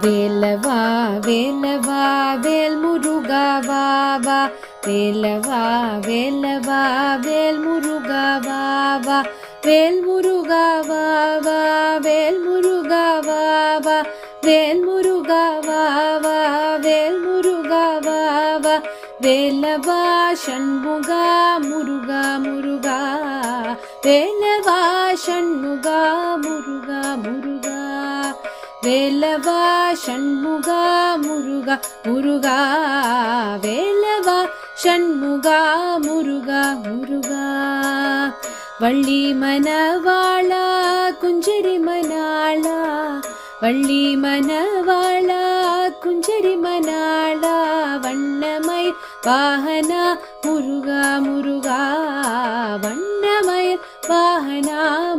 வேலவா வேலவா வேல் முருகா வா வா. வேலவா வேலவா வேல் முருகா வா வா. வேல் முருகா வா வா. வேல் முருகா வா வா. வேல் முருகா வா வா. வேல் முருகா வா வா. வேலவா ஷண்முகா முருகா முருகா. வேலவா ஷண்முகா முருகா முருகா. வேலவா ஷண்முகா முருகா முருகா. வேலவா ஷண்முகா முருகா முருகா. வள்ளி மணவாளா குஞ்சரி மணாளா. வள்ளி மணவாளா குஞ்சரி மணாளா. வண்ணமயில் வாகனா முருகா முருகா. வண்ணமயில் வாகனா